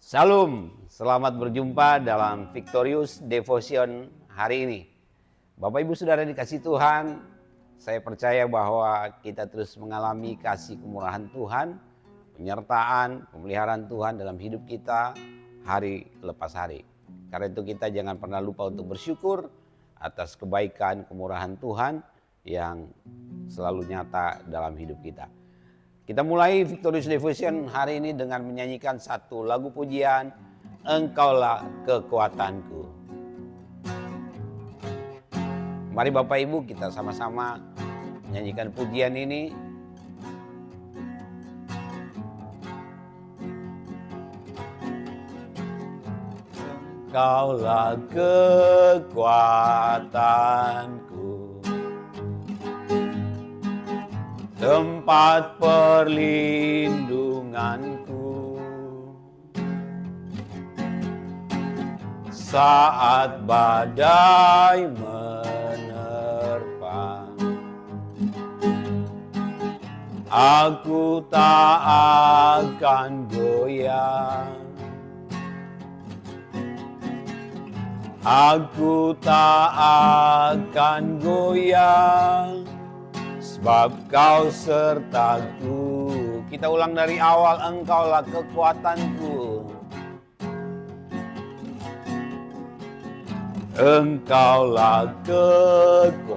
Salam, selamat berjumpa dalam Victorious Devotion hari ini. Bapak Ibu Saudara dikasih Tuhan, saya percaya bahwa kita terus mengalami kasih kemurahan Tuhan, penyertaan, pemeliharaan Tuhan dalam hidup kita hari lepas hari. Karena itu kita jangan pernah lupa untuk bersyukur atas kebaikan kemurahan Tuhan yang selalu nyata dalam hidup kita. Kita mulai Victorious Devotion hari ini dengan menyanyikan satu lagu pujian, Engkaulah Kekuatanku. Mari Bapak Ibu kita sama-sama menyanyikan pujian ini. Engkaulah kekuatanku, tempat perlindunganku saat badai menerpa. Aku tak akan goyah, aku tak akan goyah, sebab Kau sertaku. Kita ulang dari awal, Engkaulah kekuatanku. Engkaulah kekuatanku,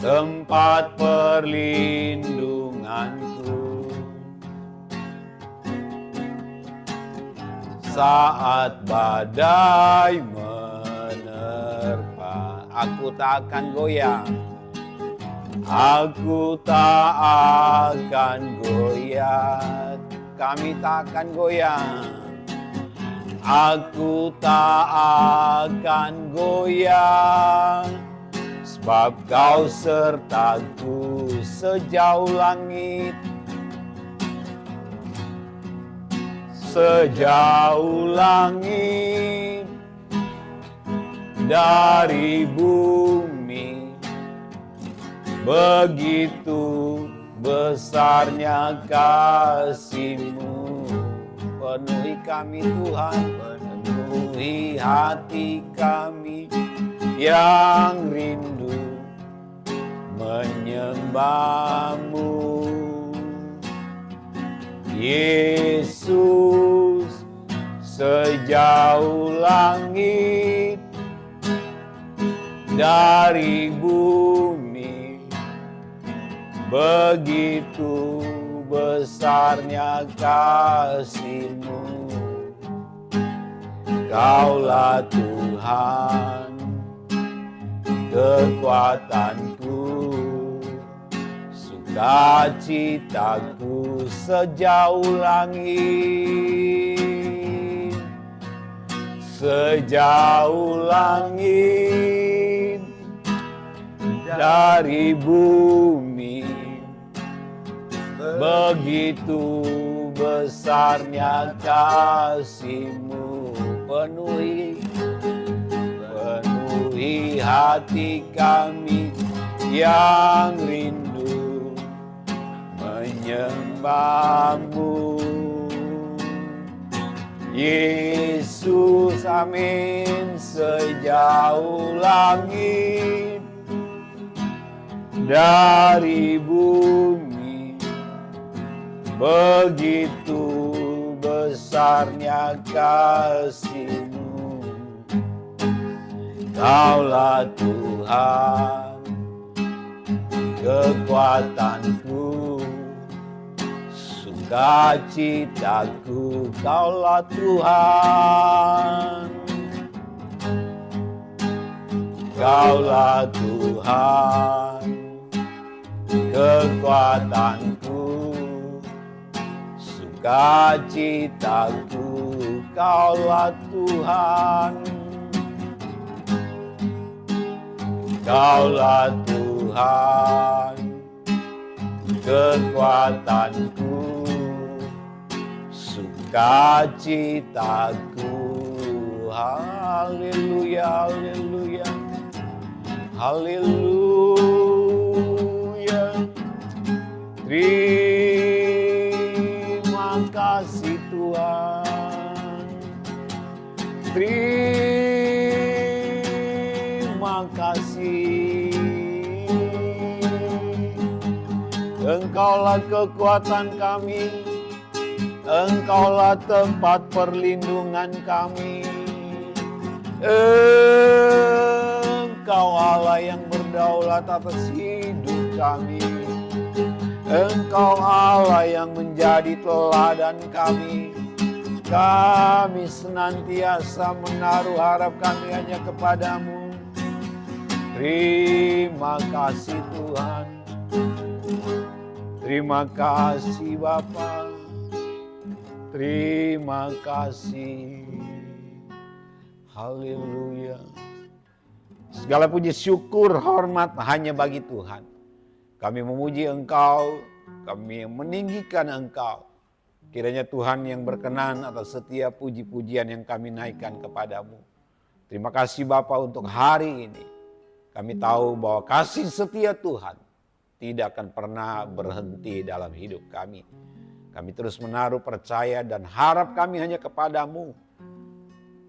tempat perlindunganku saat badai menerpa. Aku tak akan goyah, aku tak akan goyah, kami tak akan goyah, aku tak akan goyah, sebab Kau sertaku sejauh langit, sejauh langit dari bumi. Begitu besarnya kasih-Mu, penuhi kami Tuhan, penuhi hati kami yang rindu menyembah-Mu. Yesus, sejauh langit dari bumi, begitu besarnya kasih-Mu. Kaulah Tuhan, kekuatanku, sukacitaku sejauh langit, sejauh langit dari bumi. Begitu besarnya kasih-Mu, penuhi hati kami yang rindu menyembah-Mu. Yesus, amin, sejauh langit dari bumi, begitu besarnya kasih-Mu. Kaulah Tuhan, kekuatanku, sukacitaku. Kaulah Tuhan, Kaulah Tuhan, kekuatanku, sukacitaku. Kaulah Tuhan, Kaulah Tuhan, kekuatanku, sukacitaku. Haleluya, haleluya, haleluya. Terima Terima kasih. Engkaulah kekuatan kami, Engkaulah tempat perlindungan kami. Engkau Allah yang berdaulat atas hidup kami. Engkau Allah yang menjadi teladan kami. Kami senantiasa menaruh harap kami hanya kepadamu. Terima kasih Tuhan. Terima kasih Bapa. Terima kasih. Haleluya. Segala puji syukur hormat hanya bagi Tuhan. Kami memuji Engkau, kami meninggikan Engkau. Kiranya Tuhan yang berkenan atas setiap puji-pujian yang kami naikkan kepadamu. Terima kasih Bapa untuk hari ini. Kami tahu bahwa kasih setia Tuhan tidak akan pernah berhenti dalam hidup kami. Kami terus menaruh percaya dan harap kami hanya kepadamu.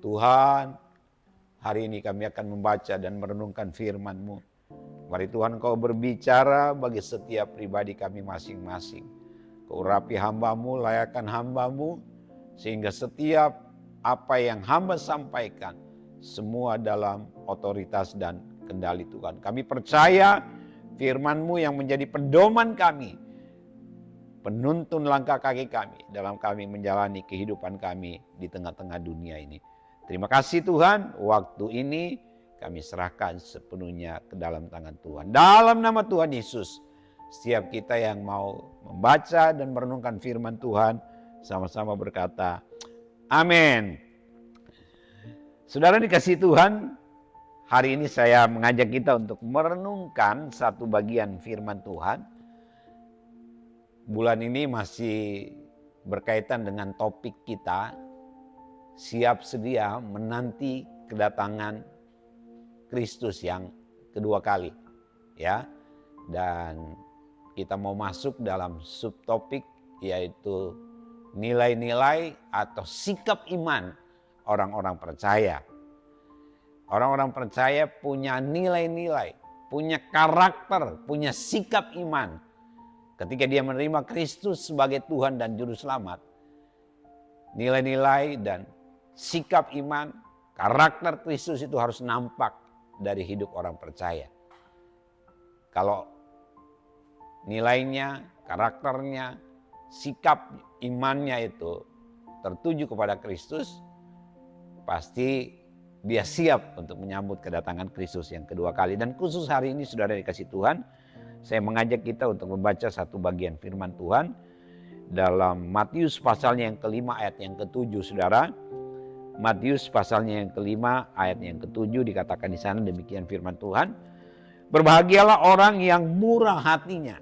Tuhan, hari ini kami akan membaca dan merenungkan firman-Mu. Mari Tuhan Kau berbicara bagi setiap pribadi kami masing-masing. Kau urapi hamba-Mu, layakkan hamba-Mu, sehingga setiap apa yang hamba sampaikan, semua dalam otoritas dan kendali Tuhan. Kami percaya firman-Mu yang menjadi pedoman kami, penuntun langkah kaki kami dalam kami menjalani kehidupan kami di tengah-tengah dunia ini. Terima kasih Tuhan, waktu ini kami serahkan sepenuhnya ke dalam tangan Tuhan. Dalam nama Tuhan Yesus, setiap kita yang mau membaca dan merenungkan firman Tuhan, sama-sama berkata, amin. Saudara dikasih Tuhan, hari ini saya mengajak kita untuk merenungkan satu bagian firman Tuhan. Bulan ini masih berkaitan dengan topik kita, siap sedia menanti kedatangan Kristus yang kedua kali. Ya, dan kita mau masuk dalam subtopik yaitu nilai-nilai atau sikap iman orang-orang percaya. Orang-orang percaya punya nilai-nilai, punya karakter, punya sikap iman. Ketika dia menerima Kristus sebagai Tuhan dan Juru Selamat, nilai-nilai dan sikap iman, karakter Kristus itu harus nampak dari hidup orang percaya. Kalau nilainya, karakternya, sikap imannya itu tertuju kepada Kristus, pasti dia siap untuk menyambut kedatangan Kristus yang kedua kali. Dan khusus hari ini saudara dikasih Tuhan, saya mengajak kita untuk membaca satu bagian firman Tuhan dalam Matius pasalnya yang kelima ayat yang ketujuh, saudara. Matius pasalnya yang kelima ayat yang ketujuh dikatakan di sana demikian firman Tuhan. Berbahagialah orang yang murah hatinya,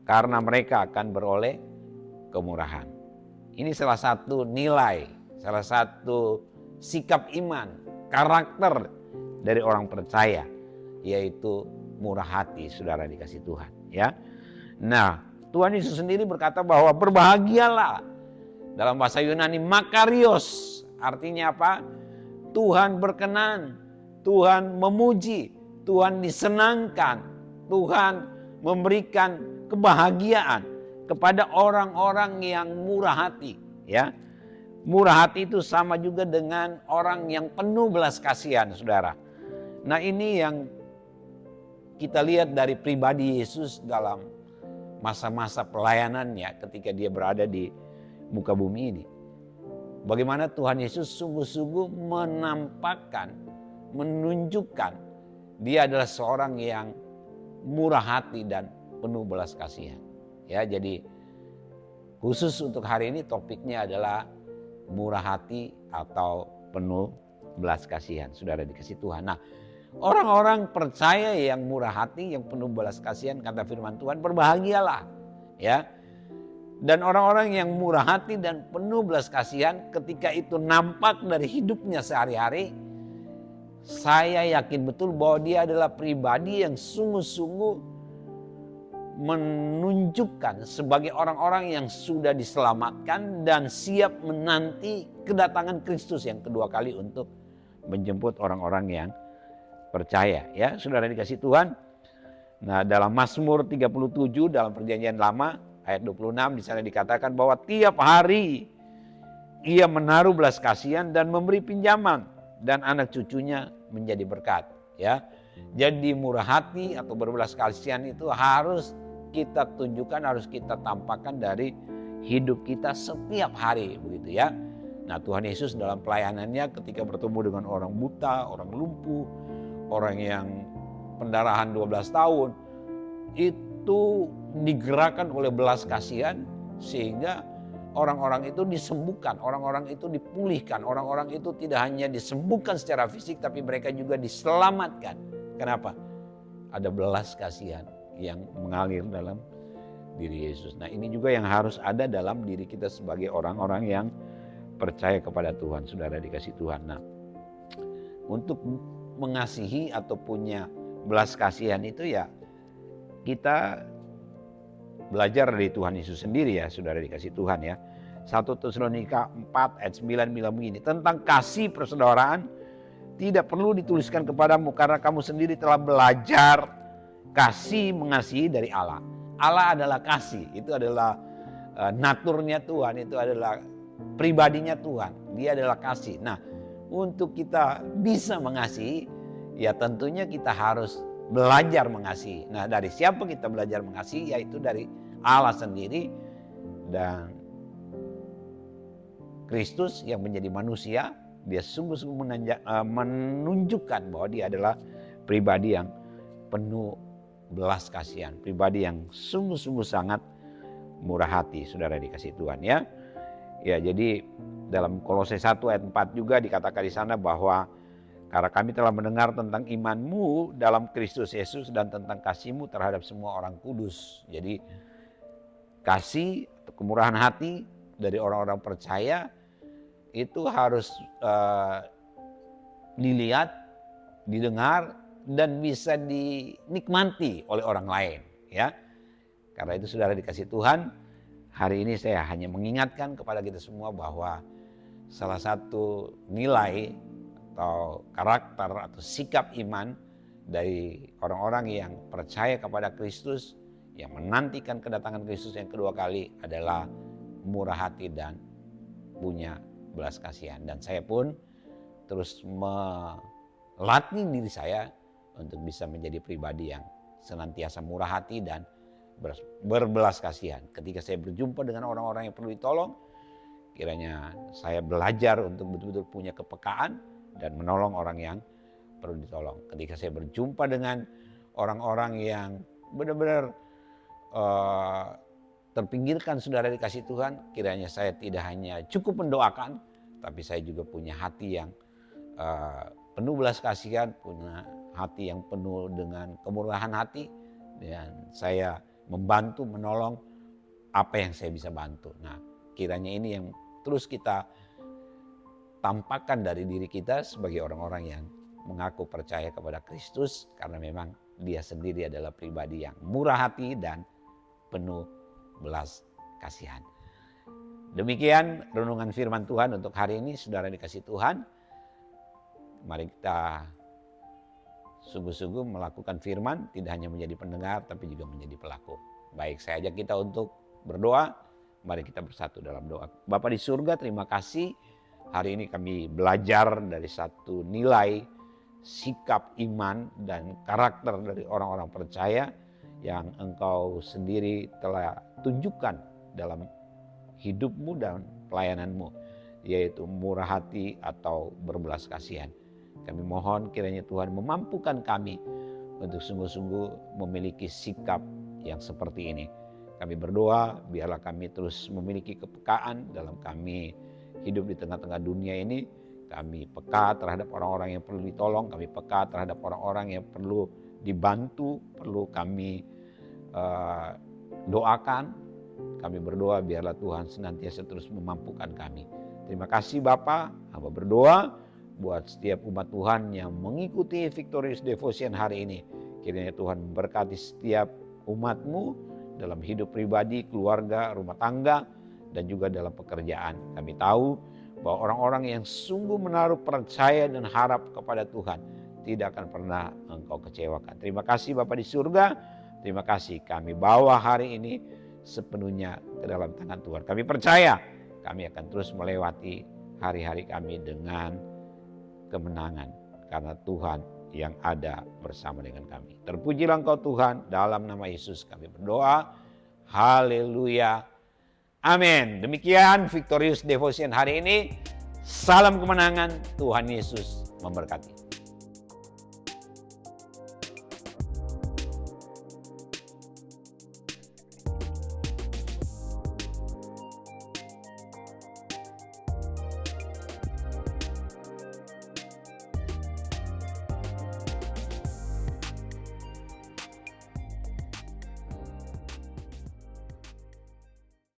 karena mereka akan beroleh kemurahan. Ini salah satu nilai, salah satu sikap iman, karakter dari orang percaya, yaitu murah hati, saudara dikasih Tuhan. Ya, nah Tuhan Yesus sendiri berkata bahwa berbahagialah. Dalam bahasa Yunani makarios, artinya apa? Tuhan berkenan, Tuhan memuji, Tuhan disenangkan, Tuhan memberikan kebahagiaan kepada orang-orang yang murah hati. Ya, murah hati itu sama juga dengan orang yang penuh belas kasihan, saudara. Nah ini yang kita lihat dari pribadi Yesus dalam masa-masa pelayanannya ketika dia berada di muka bumi ini. Bagaimana Tuhan Yesus sungguh-sungguh menampakkan, menunjukkan dia adalah seorang yang murah hati dan penuh belas kasihan. Ya, jadi khusus untuk hari ini topiknya adalah murah hati atau penuh belas kasihan. Saudara dikasih Tuhan. Nah, orang-orang percaya yang murah hati, yang penuh belas kasihan, kata firman Tuhan, berbahagialah. Ya. Dan orang-orang yang murah hati dan penuh belas kasihan, ketika itu nampak dari hidupnya sehari-hari, saya yakin betul bahwa dia adalah pribadi yang sungguh-sungguh menunjukkan sebagai orang-orang yang sudah diselamatkan dan siap menanti kedatangan Kristus yang kedua kali untuk menjemput orang-orang yang percaya. Ya, saudara dikasih Tuhan. Nah, dalam Mazmur 37 dalam Perjanjian Lama ayat 26 di sana dikatakan bahwa tiap hari ia menaruh belas kasihan dan memberi pinjaman dan anak cucunya menjadi berkat. Ya, jadi murah hati atau berbelas kasihan itu harus kita tunjukkan, harus kita tampakkan dari hidup kita setiap hari, begitu ya. Nah, Tuhan Yesus dalam pelayanannya ketika bertemu dengan orang buta, orang lumpuh, orang yang pendarahan 12 tahun, itu digerakkan oleh belas kasihan sehingga orang-orang itu disembuhkan, orang-orang itu dipulihkan, orang-orang itu tidak hanya disembuhkan secara fisik tapi mereka juga diselamatkan. Kenapa? Ada belas kasihan yang mengalir dalam diri Yesus. Nah, ini juga yang harus ada dalam diri kita sebagai orang-orang yang percaya kepada Tuhan, saudara dikasih Tuhan. Nah, untuk mengasihi atau punya belas kasihan itu ya kita belajar dari Tuhan Yesus sendiri ya, saudara dikasih Tuhan ya. 1 Tesalonika 4 ayat 9 bilang begini, tentang kasih persaudaraan tidak perlu dituliskan kepadamu karena kamu sendiri telah belajar kasih mengasihi dari Allah. Allah adalah kasih, itu adalah naturnya Tuhan, itu adalah pribadinya Tuhan, dia adalah kasih. Nah, untuk kita bisa mengasihi, ya tentunya kita harus belajar mengasihi. Nah, dari siapa kita belajar mengasihi? Yaitu dari Allah sendiri dan Kristus yang menjadi manusia. Dia sungguh-sungguh menunjukkan bahwa dia adalah pribadi yang penuh belas kasihan, pribadi yang sungguh-sungguh sangat murah hati, saudara dikasih Tuhan ya. Ya, jadi dalam Kolose 1 ayat 4 juga dikatakan di sana bahwa karena kami telah mendengar tentang imanmu dalam Kristus Yesus dan tentang kasihmu terhadap semua orang kudus. Jadi kasih atau kemurahan hati dari orang-orang percaya itu harus dilihat, didengar, dan bisa dinikmati oleh orang lain ya. Karena itu saudara dikasih Tuhan, hari ini saya hanya mengingatkan kepada kita semua bahwa salah satu nilai atau karakter atau sikap iman dari orang-orang yang percaya kepada Kristus, yang menantikan kedatangan Kristus yang kedua kali adalah murah hati dan punya belas kasihan. Dan saya pun terus melatih diri saya untuk bisa menjadi pribadi yang senantiasa murah hati dan berbelas kasihan. Ketika saya berjumpa dengan orang-orang yang perlu ditolong, kiranya saya belajar untuk betul-betul punya kepekaan dan menolong orang yang perlu ditolong. Ketika saya berjumpa dengan orang-orang yang benar-benar terpinggirkan, saudara dikasih Tuhan, kiranya saya tidak hanya cukup mendoakan, tapi saya juga punya hati yang penuh belas kasihan, punya hati yang penuh dengan kemurahan hati, dan saya membantu, menolong apa yang saya bisa bantu. Nah, kiranya ini yang terus kita tampakkan dari diri kita sebagai orang-orang yang mengaku percaya kepada Kristus, karena memang dia sendiri adalah pribadi yang murah hati dan penuh belas kasihan. Demikian renungan firman Tuhan untuk hari ini, saudara dikasih Tuhan. Mari kita sungguh-sungguh melakukan firman, tidak hanya menjadi pendengar tapi juga menjadi pelaku. Baik, saya ajak kita untuk berdoa. Mari kita bersatu dalam doa. Bapa di surga, terima kasih. Hari ini kami belajar dari satu nilai sikap iman dan karakter dari orang-orang percaya yang Engkau sendiri telah tunjukkan dalam hidupmu dan pelayananmu, yaitu murah hati atau berbelas kasihan. Kami mohon kiranya Tuhan memampukan kami untuk sungguh-sungguh memiliki sikap yang seperti ini. Kami berdoa biarlah kami terus memiliki kepekaan dalam kami hidup di tengah-tengah dunia ini. Kami peka terhadap orang-orang yang perlu ditolong, kami peka terhadap orang-orang yang perlu dibantu, perlu kami doakan. Kami berdoa biarlah Tuhan senantiasa terus memampukan kami. Terima kasih Bapa, hamba berdoa buat setiap umat Tuhan yang mengikuti Victorious Devotion hari ini. Kiranya Tuhan memberkati setiap umat-Mu dalam hidup pribadi, keluarga, rumah tangga, dan juga dalam pekerjaan. Kami tahu bahwa orang-orang yang sungguh menaruh percaya dan harap kepada Tuhan tidak akan pernah Engkau kecewakan. Terima kasih Bapa di surga, terima kasih kami bawa hari ini sepenuhnya ke dalam tangan Tuhan. Kami percaya kami akan terus melewati hari-hari kami dengan kemenangan karena Tuhan yang ada bersama dengan kami. Terpujilah Engkau Tuhan, dalam nama Yesus kami berdoa. Haleluya. Amin. Demikian Victorious Devotion hari ini. Salam kemenangan, Tuhan Yesus memberkati.